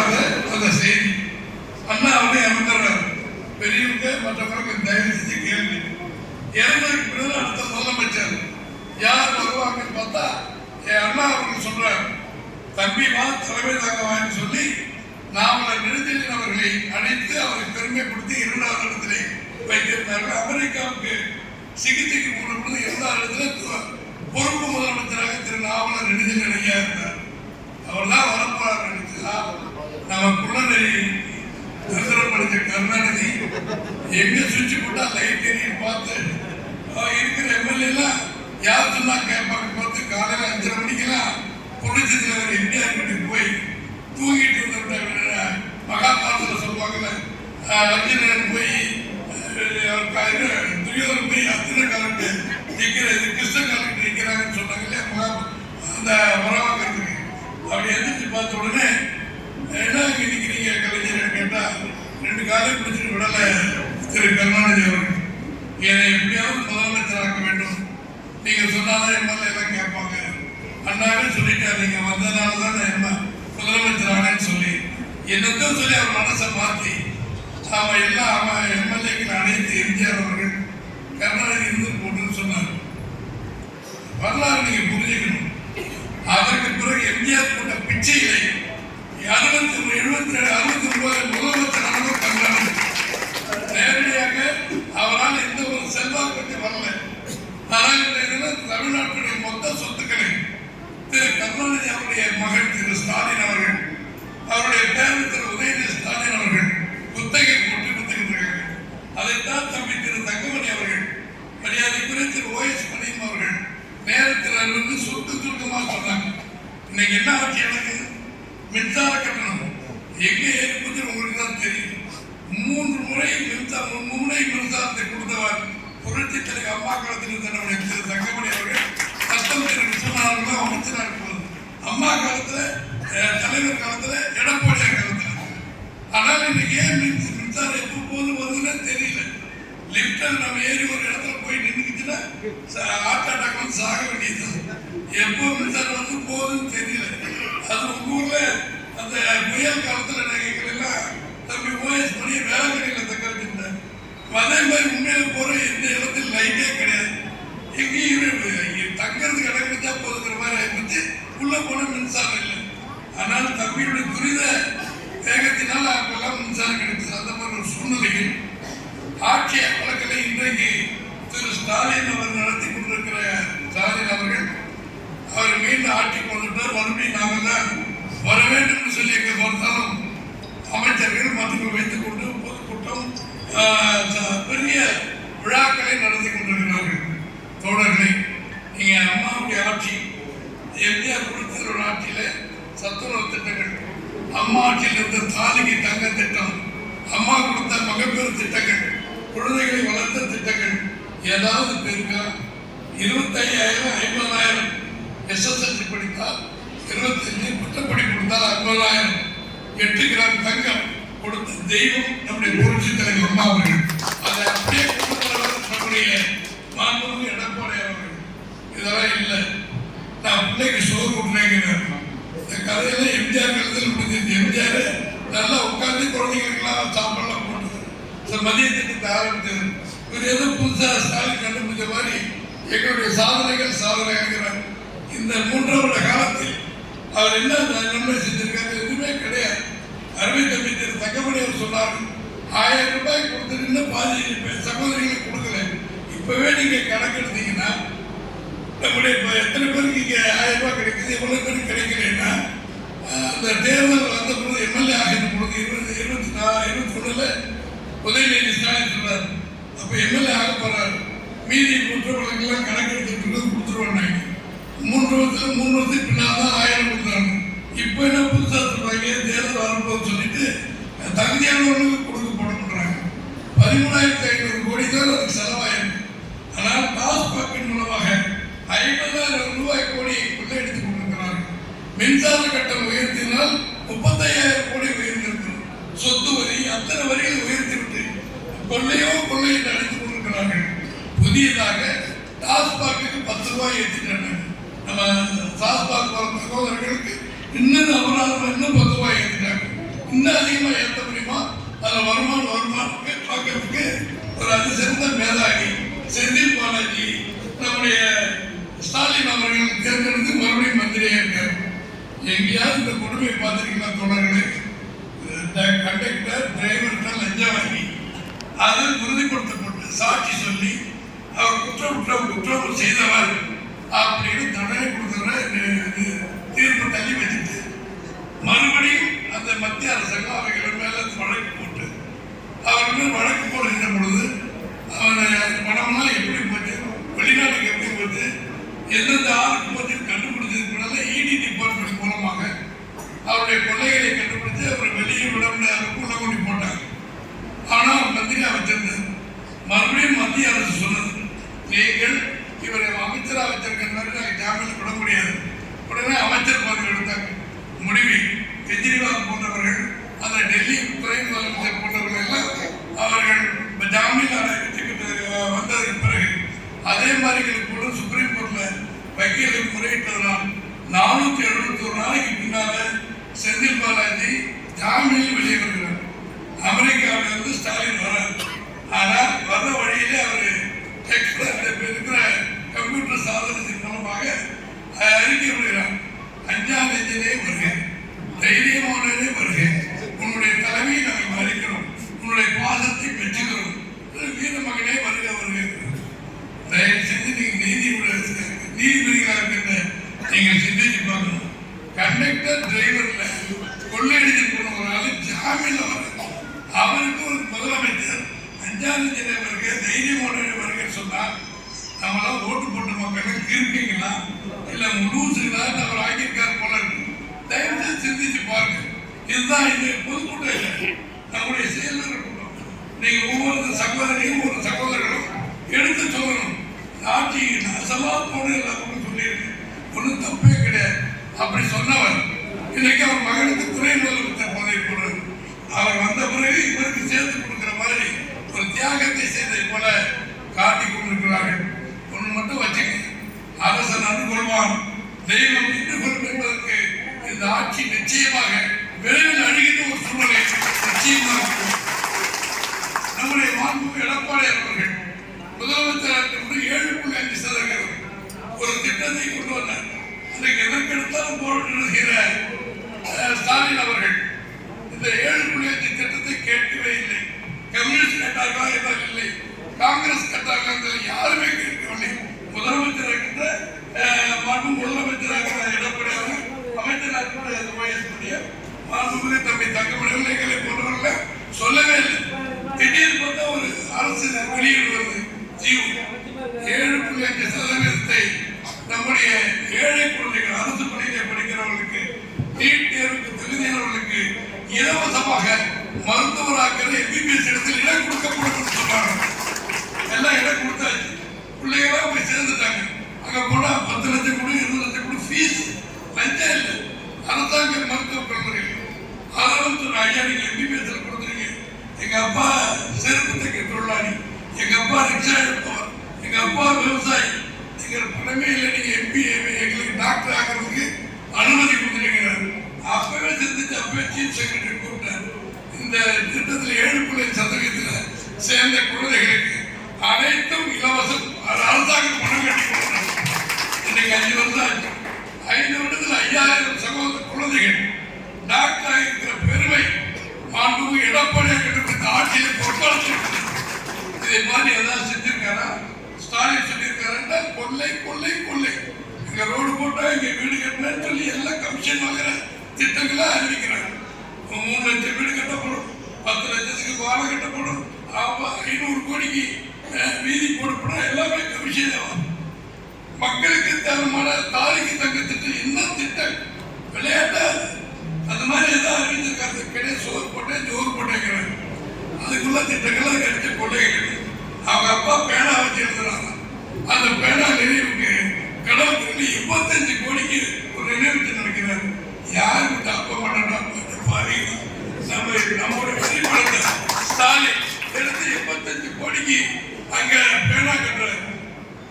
எதிர்பாராத அந்த செய்தி. அண்ணா அவனே இறந்துடுறாரு. பெரியவங்க மற்றவங்களுக்கு தயவு செஞ்சு கேள்வி. இறந்ததுக்கு பிறகு அடுத்த முதலமைச்சர் யார் வருவாங்கன்னு பார்த்தா என் அண்ணா அவர்கள் சொல்றாரு, தம்பிமா தலைமை தாங்கவான்னு சொல்லி நாமளர் நெடுஞ்செழியன் அவர்களை அழைத்து அவரை பெருமைப்படுத்தி 2வது இடத்திலே வைத்திருந்தார்கள். அமெரிக்காவுக்கு சிகிச்சைக்கு போன பொழுது 2வது இடத்துல பொறுப்பு முதலமைச்சராக திரு நாவலர் நெடுஞ்செழியன் ஐயா இருந்தார். அவர் தான் வரப்போறார் நினைச்சா நம்ம குள்ளநெறி தரிசனப்படுத்த கருணாநிதி எங்க சுவிட்ச் போட்டா லைட் எரியும் பார்த்து இருக்கிற எம்எல்ஏ எல்லாம் யார் சொன்னா கேட்பாங்க பார்த்து காலையில 5:30 மணிக்கெல்லாம் புரட்சித்தில் அவர் எம்ஜிஆர் வீட்டுக்கு போய் தூங்கிட்டு இருந்த மகாபாரதத்தில் சொல்லுவாங்கல்ல, அர்ஜுனன் போய் துரியோதன் போய் அர்ஜுன காலத்து நிற்கிறது கிருஷ்ண காலத்து நிற்கிறாங்கன்னு சொன்னாங்க இல்லையா அந்த வரவாக்கிறதுக்கு. அப்படி எதிர்த்து பார்த்த உடனே என்ன நிற்கிறீங்க கலைஞர் கேட்டா 2 காலம் பிடிச்சிட்டு விடல திரு கருணாநிதி அவர்கள். என்னை எப்படியாவது முதலமைச்சர் ஆக்க வேண்டும், நீங்க சொன்னாதான் எம்எல்ஏ எல்லாம் கேட்பாங்க. அண்ணாவே சொல்லிட்டாரு, நீங்க வந்ததுனாலதான் என்ன முதலமைச்சர் ஆனேன்னு சொல்லி என்னத்தான் சொல்லி அவர் மனசை மாற்றி அவன் எல்லாம் அவன் எம்எல்ஏக்கள் அனைத்து எம்ஜிஆர் அவர்கள் கருணாநிதி இருந்து போட்டுன்னு சொன்னார். வரலாறு நீங்க புரிஞ்சுக்கணும். அதற்கு பிறகு எம்ஜிஆர் போட்ட பிச்சைகளை 69 முதலமைச்சர் ஆனவர் கருணாநிதி. நேரடியாக அவரால் எந்த ஒரு செல்வாக்கு வரல. ஆனால் தமிழ்நாட்டுடைய மொத்த சொத்துக்களை திரு கருணாநிதி அவருடைய மகன் திரு ஸ்டாலின் அவர்கள், அவருடைய பேரன் திரு உதயநிதி ஸ்டாலின் அவர்கள் குத்தகை போட்டு வித்துக்கிட்டு. அதைத்தான் தம்பி திரு தங்கமணி அவர்கள், மரியாதைக்குரிய திரு OS மணியம் அவர்கள் நேரத்தில் இருந்து சுருக்கமாக சொன்னாங்க. இன்னைக்கு என்ன ஆச்சு, எனக்கு மின்சார கட்டணம் எங்க ஏற்பது உங்களுக்கு தான் தெரியும். 3 முறை மின்சாரத்தை கொடுத்தவர் புரட்சி தலைவர் அம்மா காலத்தில் இருந்த நம்முடைய திரு தங்கமணி அவர்கள். சட்டம் விஸ்வநாதன் அமைச்சராக இருப்பது அம்மா காலத்துல, தலைவர் காலத்துல, எடப்பாடியார் காலத்துல. ஆனால் இன்னைக்கு ஏன் மின்சாரம் எப்போ போது வருதுன்னு தெரியல. லிப்டில் நம்ம ஏறி ஒரு இடத்துல போய் நின்றுச்சுன்னா ஹார்ட் அட்டாக் வந்து சாக வேண்டியது. எப்போ மின்சாரம் வந்து போகுதுன்னு தெரியல. அது உங்க ஊர்ல அந்த புயல் காலத்துல நகைகளெல்லாம் தம்பி OS மணியை வேளாங்கண்ணியில் தக்க வச்சிருந்தார். அதே மாதிரி உண்மையில போற எந்த இடத்துல லைட்டே கிடையாது. எங்கேயும் தங்கிறது கிடக்குச்சா போதுங்கிற மாதிரி ஆயிடுச்சு. உள்ள போன மின்சாரம் இல்லை. ஆனால் தம்பியுடைய துரித வேகத்தினால் அப்பெல்லாம் மின்சாரம் கிடைச்சது. அந்த மாதிரி ஒரு சூழ்நிலையில் ஆட்சி வழக்கலை இன்றைக்கு திரு ஸ்டாலின் அவர் நடத்தி கொண்டிருக்கிற ஸ்டாலின் அவர்கள் அவர் மீண்டும் ஆட்சிக்கு வந்துட்டார். மறுபடியும் நாங்கள் தான் வர வேண்டும் சொல்லி எங்க பார்த்தாலும் அமைச்சர்கள் மத்தியில் வைத்துக் கொண்டு பொதுக்கூட்டம் பெரிய விழாக்களை நடத்தி கொண்டிருக்கிறார்கள். தோழர்களை, நீங்க அம்மாவுடைய ஆட்சி, எம்ஜிஆர் கொடுத்த ஒரு ஆட்சியில சத்துணவு திட்டங்கள், அம்மா ஆட்சியில் இருந்த தாலிக்கு தங்க திட்டம், அம்மா கொடுத்த மகப்பேறு திட்டங்கள், குழந்தைகளை வளர்த்த திட்டங்கள் ஏதாவது பேருக்கா? 25,000 50,000 SSLC படித்தால் 25 பட்டப்படி கொடுத்தால் 50,000 8 கிராம் தங்கம் கொடுத்த தெய்வம் நம்முடைய புரட்சி தலைவர் அம்மா அவர்கள். அதை அப்படியே கொடுத்தவர் நம்முடைய மாண்புமிகு எடப்பாடியார் அவர்கள். இதெல்லாம் இல்லை. நான் பிள்ளைக்கு சோறு விட்டுறேங்கிறார். இந்த கதையில எம்ஜிஆர் காலத்தில் முடிஞ்சிருச்சு. எம்ஜிஆர் நல்லா உட்காந்து குழந்தைங்களுக்கெல்லாம் சாப்பாடுலாம் போட்டது, மதிய திட்டத்தை ஆரம்பித்தது. இவர் ஏதோ புதுசாக ஸ்டாலின் கண்டுபிடிச்ச மாதிரி எங்களுடைய சாதனைகள் சாதனைங்கிறார். இந்த 3 வருட காலத்தில் அவர் என்ன நன்மை செஞ்சிருக்காரு? எதுவுமே கிடையாது. அருமை தம்பி திரு தங்கமணி அவர் சொன்னார்கள், 1000 ரூபாய் கொடுத்துட்டு பாதி சகோதரிகளுக்கு கொடுக்கல. இப்பவே நீங்க கணக்கெடுத்தீங்கன்னா நம்முடைய எத்தனை பேருக்கு இங்க 1000 ரூபாய் கிடைக்குது, எவ்வளவு பேருக்கு கிடைக்கலன்னா அந்த தேர்தல் வந்த பொழுது எம்எல்ஏ ஆகிற பொழுது 2021 உதயநிதி ஸ்டாலின் சொல்றாரு, அப்ப எம்எல்ஏ ஆக போறாரு, மீதி குற்றவாளிகள்லாம் கணக்கெடுத்துட்டு கொடுத்துருவாங்க. 3 வருஷத்துக்கு பின்னால் தான் 1000 கொடுக்குறாங்க. இப்போ என்ன புதுசாக சொல்றாங்க, தேர்தல் வரும்போது சொல்லிட்டு தகுதியானவர்களுக்கு கொடுக்க போடுறாங்க. 13,500 கோடி தான் அதுக்கு செலவாயிருக்கு. ஆனால் டாஸ்மாகின் மூலமாக 50,000 ரூபாய் கோடியை கொள்ளையடித்துக் கொண்டிருக்கிறார்கள். மின்சார கட்டணம் உயர்த்தினால் 35,000 கோடி உயர்ந்திருக்கிறது. சொத்து வரி அத்தனை வரிகளை உயர்த்திவிட்டு கொள்ளையை அடித்துக் கொண்டிருக்கிறார்கள். புதியதாக டாஸ்மாக்கு 10 ரூபாய் ஏற்றிட்டாங்க. நம்ம டாஸ்மாக் சகோதரர்களுக்கு இன்னும் அபராதம் இன்னும் 10 ரூபாய் ஏற்றிட்டாங்க. இன்னும் அதிகமா ஏற்ற முடியுமா அதில் வருமானம் பார்க்கறதுக்கு ஒரு அதிசிறந்த மேதாவி செந்தில் பாலாஜி நம்முடைய ஸ்டாலின் அவர்கள் தேர்ந்தெடுத்து மறுபடியும் மந்திரியா இருக்கார். எங்கேயாவது இந்த கொடுமையை பார்த்துருக்கீங்களா தொடர்களே? கண்டக்டர் டிரைவர்கிட்ட லஞ்சம் வாங்கி அது உறுதிப்படுத்தப்பட்டு சாட்சி சொல்லி அவர் குற்றம் செய்தவர் அப்படின்னு தண்டனை கொடுத்தவரை தீர்ப்பு தள்ளி வச்சுட்டு மறுபடியும் அந்த மத்திய அரசாங்கம் அவர்கள் மேல வழக்கு போட்டு அவர்கள் வழக்கு போடுகின்ற பொழுது அவன் பணம்லாம் எப்படி போச்சு, வெளிநாட்டுக்கு எப்படி போச்சு, எந்தெந்த ஆளுக்கு போச்சு கண்டுபிடிச்சதுனால இடி டிபார்ட்மெண்ட் மூலமாக அவருடைய கொள்ளைகளை கண்டுபிடிச்சு அவரை வெளியே விட முடியாத உள்ள கொண்டு போட்டாங்க. ஆனால் மந்திரி அமைச்சர் மறுபடியும் மத்திய அரசு சொன்னது, நீங்கள் இவரை அமைச்சராக வச்சிருக்கிறதுனால நாங்கள் ஜாமீன் விட முடியாது. உடனே அமைச்சர் பதவி எடுத்தாங்க. முடிவில் கெஜ்ரிவால் போன்றவர்கள் அந்த டெல்லி துறை முதலமைச்சர் போன்றவர்கள் எல்லாம் அவர்கள் ஜாமீன் வந்ததுக்கு பிறகு அதே மாதிரி கூட சுப்ரீம் கோர்ட்ல வக்கீல்கள் முறையிட்டதனால் 471 நாளைக்கு பின்னால செந்தில் பாலாஜி ஜாமீனில் வெளியே வருகிறார். அமெரிக்காவில் இருந்து ஸ்டாலின் வரார். ஆனால் வர வழியிலே அவர் இருக்கிற கம்ப்யூட்டர் சாதனத்தின் மூலமாக அறிக்கை விடுகிறார். 5ஆம் தேதியிலே வருக, தைரியமானதே வருக, உன்னுடைய தலைமையை நாங்கள் மதிக்கிறோம், உன்னுடைய பாசத்தை பெற்றுக்கிறோம், வீர மகனே வருக வருகிறார். தயவு செஞ்சு நீங்க நீதிபதிகளாக இருக்கின்ற நீங்கள் சிந்திச்சு பார்க்கணும். கண்டக்டர் டிரைவர்ல கொள்ளையடிச்சு போனவரால ஜாமீன் அவருக்கு ஒரு முதலமைச்சர் 5ஆம் தேதி வருக, தைரியமான வருக சொன்னார். நம்மளாம் ஓட்டு போட்ட மக்களுக்கு இருக்கீங்களா இல்ல முழுசுங்களா அவர் ஆகியிருக்கார் போல இருக்கு. தயவு சிந்திச்சு பாருங்க. இதுதான் இது பொதுக்கூட்டம் இல்லை, நம்முடைய செயலர் கூட்டம். நீங்க ஒவ்வொரு சகோதரியும் ஒரு சகோதரர்களும் எடுத்து சொல்லணும். ஆட்சி நசமா போன எல்லாருக்கும் சொல்லியிருக்கு, ஒன்றும் தப்பே கிடையாது. அப்படி சொன்னவர் இன்னைக்கு அவர் மகனுக்கு துணை முதலமைச்சர் பதவி போடுறது. அவர் வந்த பிறகு இவருக்கு சேர்த்து கொடுக்கிற மாதிரி ஒரு தியாகத்தை செய்ததை போல காட்டிக் கொண்டிருக்கிறார்கள். ஒன்று மட்டும் வச்சுக்க, அரசன் அனுகொள்வான், தெய்வம் இன்றுகொள்ளும் என்பதற்கு இந்த ஆட்சி நிச்சயமாக விரைவில் அழுகின்ற ஒரு சூழலை நிச்சயமாக நம்முடைய மாண்பு எடப்பாடி அவர்கள் முதலமைச்சர் 7.5% ஒரு திட்டத்தை கொண்டு வந்தார். அன்றைக்கு எதற்கெடுத்தாலும் போராடுகிற ஸ்டாலின் அவர்கள் இந்த 7.5 திட்டத்தை கேட்கவே இல்லை. கம்யூனிஸ்ட் கேட்டார்களா என்றால் இல்லை, காங்கிரஸ் கேட்டார்களா என்றால் யாருமே கேட்கவில்லை. முதலமைச்சர் இருக்கின்ற மாண்பு முதலமைச்சராக எடப்பாடி அவர்கள், அமைச்சராக மாண்புமிகு தம்பி தங்கமணி எங்களை போன்றவர்கள் சொல்லவே இல்லை. திடீர்னு பார்த்தா ஒரு அரசு வெளியிடுவது 7.5% நம்முடைய ஏழை குழந்தைகள் அரசு பள்ளியிலே படிக்கிறவர்களுக்கு நீட் தேர்வுக்கு தகுதியானவர்களுக்கு இலவசமாக மருத்துவராக்கிற எம்பிபிஎஸ் இடத்தில் இடம் கொடுக்கப்படும் சொன்னாங்க. எல்லாம் இடம் கொடுத்தாச்சு, பிள்ளைகளாக போய் சேர்ந்துட்டாங்க. அங்க போனா 10 லட்சம் கூட 20 லட்சம் கூட ஃபீஸ், லஞ்சம் இல்லை. அரசாங்க மருத்துவக் கல்லூரியில் ஆரம்பத்தில் ஐயா நீங்க எம்பிபிஎஸ்ல கொடுத்துருங்க. எங்க அப்பா செருப்பு தைக்க தொழிலாளி, எங்க அப்பா ரிக்ஷா எடுப்பவர், எங்க அப்பா விவசாயி, எங்க பணமே இல்லை, நீங்க எம்பி எங்களுக்கு டாக்டர் ஆகிறதுக்கு அனுமதி கொடுத்துருக்கிறார். அப்பவே சிந்திச்சு அப்பவே சீஃப் செக்ரட்டரி கூப்பிட்டார். இந்த திட்டத்தில் 7.5% சேர்ந்த குழந்தைகளுக்கு அனைத்தும் இலவசம், அரசாங்கம் பணம் கட்டி கொடுத்தாங்க. இன்னைக்கு 5 வருஷம் ஆச்சு. 5 வருடத்தில் 5000 சகோதர குழந்தைகள் டாக்டர் ஆகியிருக்கிற பெருமை மாண்புமிகு எடப்பாடியாக கண்டுபிடித்த ஆட்சியை பொறுப்பாளர். இதை மாதிரி ஏதாவது செஞ்சிருக்காரா? ஸ்டாலின் சொல்லியிருக்காரு, கொள்ளை கொள்ளை கொள்ளை, இங்க ரோடு போட்டா இங்க வீடு கட்டினு சொல்லி எல்லாம் கமிஷன் வாங்குற திட்டங்களா அறிவிக்கிறாங்க. 3 லட்சம் வீடு கட்டப்படும், 10 லட்சத்துக்கு வாழை கட்டப்படும், 500 கோடிக்கு வீதி போடப்படும், எல்லாமே கமிஷன் ஆகும். மக்களுக்கு தேவையான தாலிக்கு தங்க திட்டம் என்ன திட்டம்? விளையாட்டா அந்த மாதிரி ஏதாவது அறிவிச்சிருக்காரு கிடையாது. சோறு போட்டேன் ஜோறு போட்டேங்கிறாங்க. அதுக்குள்ள திட்டங்கள்லாம் கிடைச்ச கொள்ளைகள். அவங்க அப்பா பேனா வச்சு எழுதுறாங்க. அந்த பேனா நினைவுக்கு கடவுளுக்கு 25 கோடிக்கு ஒரு நினைவு நடக்கிறார். யாருக்கு அப்ப மாட்டா பாருங்க. நம்மளோட வெளிப்படத்தை ஸ்டாலின் எடுத்து 25 கோடிக்கு அங்க பேனா கட்டுறாரு.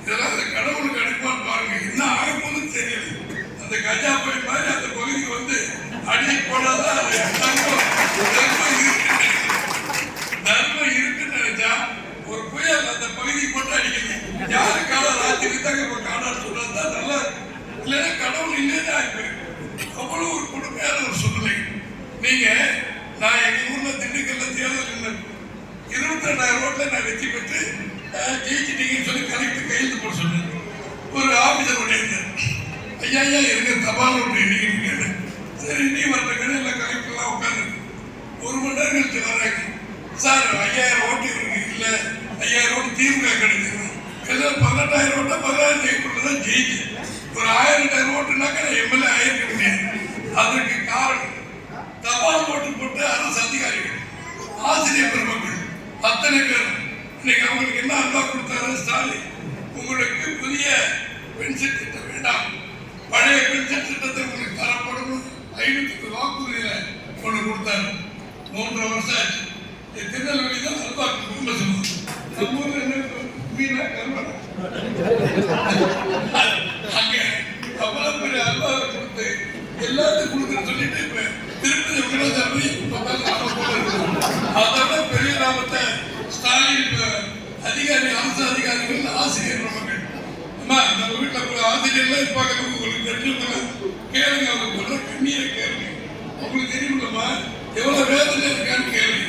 இதெல்லாம் அந்த கடவுளுக்கு அனுப்பான்னு பாருங்க. என்ன ஆகும்போது தெரியல. அந்த கஜா போய் மாதிரி அந்த பகுதிக்கு வந்து அடிச்சு போடாதான் நீங்க நான் எங்க ஊர்ல திண்டுக்கல்ல தேர்தல் 22,000 ஓட்டுல நான் வெற்றி பெற்று ஜெயிச்சிட்டீங்கன்னு சொல்லி கலெக்டர் கையெழுத்து போட சொன்னேன். ஒரு ஆபீசர் ஒன்று இருந்தார். ஐயா இருக்க தபால் ஒன்று எண்ணிக்கிட்டு சரி நீ வர்ற கடையில் கலெக்டர்லாம் உட்காந்து 1 மணி நேரம் கழிச்சு வர்றாங்க. சார் 5000 ஓட்டு இருக்கு இல்லை 5000 ஓட்டு திமுக கிடைக்குது. 18,000 ஓட்டா 16,000 ஜெயிப்பதான் ஜெயிச்சு. ஒரு 1000 ஓட்டுனாக்கா எம்எல்ஏ ஆயிருக்க முடியாது. அதற்கு காரணம் தபால் ஓட்டு போட்டு அரசு அதிகாரிகள் ஆசிரியர் பெருமக்கள் அத்தனை பேரும் இன்னைக்கு அவங்களுக்கு என்ன அன்பா கொடுத்தாரு ஸ்டாலின். உங்களுக்கு புதிய பென்ஷன் திட்டம் வேண்டாம், பழைய பென்ஷன் திட்டத்தை உங்களுக்கு தரப்படும் 500 வாக்குறுதியில கொண்டு கொடுத்தாரு. 3 வருஷம் ஆச்சு. திருநெல்வேலி தான் அல்வா குடும்ப சொல்லுவோம். நம்ம ஊர்ல என்ன மீனா கருவாடு அங்க அவ்வளவு பெரிய அல்வாவை கொடுத்து எல்லாத்துக்கும் கொடுக்குற சொல்லிட்டு இப்ப திருப்பதி அதோட பெரிய லாபத்தை ஸ்டாலின் அதிகாரி அரசு அதிகாரிகள் ஆசிரியர் மக்கள் நம்ம வீட்டுல ஆசிரியர்லாம் இருப்பாங்க. உங்களுக்கு தெரிஞ்சவங்க கேளுங்க, அவங்க சொல்ற கண்ணீரை கேளுங்க. உங்களுக்கு தெரியுமா எவ்வளவு வேதனை இருக்கான்னு கேளுங்க.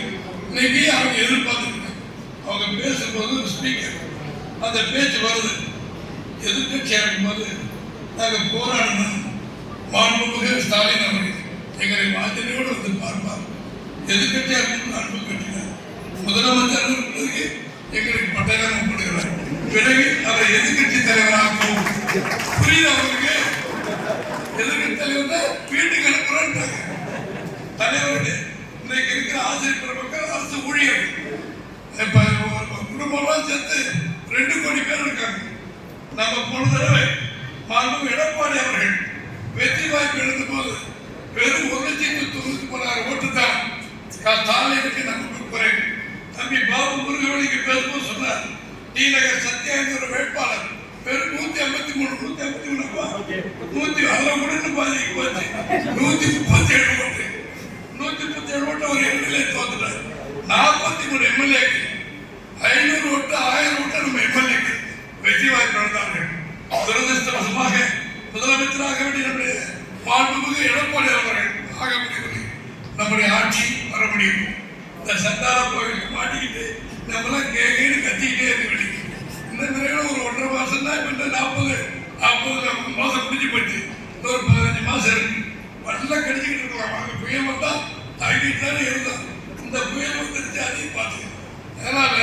இன்னைக்கு அவங்க எதிர்பார்த்துருக்காங்க. அவங்க பேசும்போது ஒரு ஸ்பீக்கர் அந்த பேச்சு வருது. எதிர்கட்சியா இருக்கும்போது நாங்கள் போராடணும். மாண்புமிகு ஸ்டாலின் அவர்கள் எங்களை வாஞ்சனையோடு வந்து பார்ப்பார். எதிர்கட்சியா இருக்கணும் அன்பு கட்டினார். முதலமைச்சர் இருப்பதற்கு எங்களுக்கு பட்டயம் ஒப்படுகிறார். பிறகு அதை எதிர்கட்சி தலைவராகவும் புரியுது அவங்களுக்கு. எதிர்கட்சி தலைவர் வீட்டுக்கு அனுப்புறாங்க. தலைவருடைய இன்னைக்கு இருக்கிற ஆசிரியர் பெருமக்கள் அரசு ஊழியர்கள் குடும்பம்லாம் சேர்த்து 2 கோடி பேர் இருக்காங்க. நம்ம போன தடவை மாண்பு எடப்பாடி அவர்கள் வெற்றி வாய்ப்பு எழுந்த போது வெறும் 1,93,000 ஓட்டு தான் ஸ்டாலினுக்கு நமக்கு குறைவு. தம்பி பாபு முருகவழிக்கு பேசும்போது சொன்னார், டி நகர் சத்யாங்கிற வேட்பாளர் வெறும் 153 அதில் கூட பாதிக்கு போச்சு 137 ஓட்டு. 137 ஓட்டு ஒரு எம்எல்ஏ தோத்துட்டார். 43 எம்எல்ஏக்கு 500 ஓட்டு 1000 ஓட்டு நம்ம எம்எல்ஏக்கு வெற்றி வாய்ப்பு எழுந்தார்கள். துரதிருஷ்டவசமாக முதலமைச்சராக வேண்டிய நம்முடைய மாண்புமிகு எடப்பாடி அவர்கள் ஆக முடியவில்லை. நம்முடைய ஆட்சி வர முடியும். இந்த சந்தான கோவிலுக்கு மாட்டிக்கிட்டு நம்மளாம் கேட்கன்னு கத்திக்கிட்டே இருக்க வேண்டியது. இந்த முறையில ஒரு 1.5 மாசம் தான் இப்ப 40 மாசம் முடிஞ்சு போச்சு. ஒரு 15 மாசம் இருக்கு. நல்லா கடிச்சுக்கிட்டு இருக்கலாம். அங்க புயல் வந்தா தாங்கிட்டு தானே இருந்தோம். இந்த புயல் வந்துருச்சு, அதையும் பார்த்துக்கணும். அதனால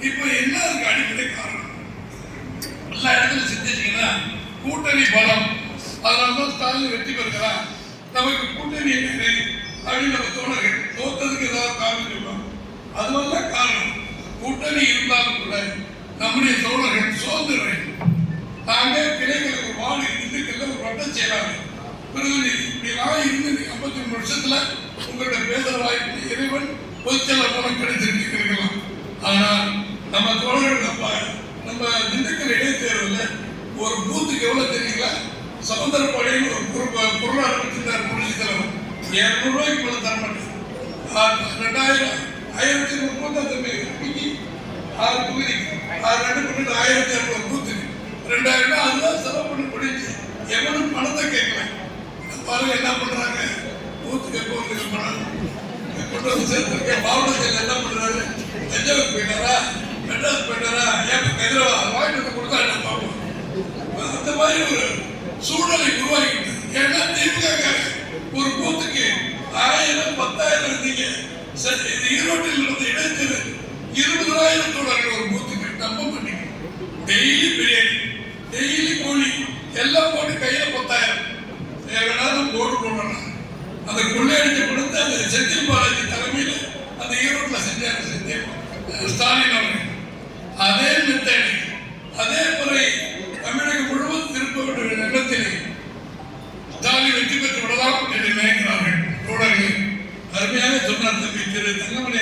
இப்ப என்ன அதுக்கு அடிப்படை காரணம் எல்லா இடத்துல சிந்திச்சீங்கன்னா கூட்டணி பலம். அதனால்தான் ஸ்டாலின் வெற்றி பெறுகிறார். நமக்கு கூட்டணி என்ன அப்படின்னு நம்ம தோழர்கள் தோத்ததுக்கு ஏதாவது காரணம் சொல்லுவாங்க. அதுவெல்லாம் காரணம். கூட்டணி இருந்தாலும் கூட நம்முடைய தோழர்கள் சுதந்திரம். நாங்க கிளைகளுக்கு வார்டு திண்டுக்கல்ல ஒரு வட்ட செயலாளர் பிரதிநிதி இப்படிலாம் இருந்து 53 வருஷத்துல உங்களுடைய பேசுற வாய்ப்பு இறைவன் பொதுச்செயலர் மூலம் கிடைச்சிருக்கலாம். ஆனால் நம்ம தோழர்கள் நம்ம திண்டுக்கல் இடைத்தேர்தலில் ஒரு பூத்துக்கு எவ்வளவு தெரியுங்களா? சமுத்திரப்பாடியில் ஒரு பொருளாதார புரட்சி தலைவர் 200 ரூபாய்க்கு மேல தர மாட்டேன். 1030 6 தொகுதி 1200 பூத்துக்கு 2000 அதுதான் செலவு பண்ணி முடிஞ்சு எவனும் பணத்தை கேட்கல. பாருங்க என்ன பண்றாங்க. பூத்துக்கு எப்போ வந்து பணம் கொண்டு வந்து சேர்த்துருக்க மாவட்ட செயலர் என்ன பண்றாரு? தஞ்சாவூர் போயிட்டாரா, மெட்ராஸ் போயிட்டாரா, ஏன் ஹைதராபாத் வாங்கிட்டு வந்து கொடுத்தா என்ன பார்ப்போம். அந்த மாதிரி ஒரு சூழலை உருவாக்கிட்டு ஏன்னா திமுக ஒரு பூத்துக்கு 1000 10,000 இருந்தீங்க. இது ஈரோட்டில் நடந்த இடைத்தேர்தல் 20,000 தோழர்கள் ஒரு பூத்துக்கு நம்ப பண்ணீங்க. டெய்லி பிரியாணி, டெய்லி கோழி எல்லாம் போட்டு கையில 10,000 வேணாலும் போட்டு போடணும். அந்த கொள்ளையடிச்ச கொடுத்து அந்த செந்தில் பாலாஜி தலைமையில் அந்த ஈரோட்டில் செஞ்சாரு ஸ்டாலின் அவர்கள். அதே மெத்தடி அதே முறை தமிழகம் முழுவதும் திருப்ப வேண்டிய நிலத்திலே ஸ்டாலின் வெற்றி பெற்று விடலாம் என்று நினைக்கிறார்கள் தோழர்கள். அருமையாக சொன்னார் தம்பி திரு தங்கமணி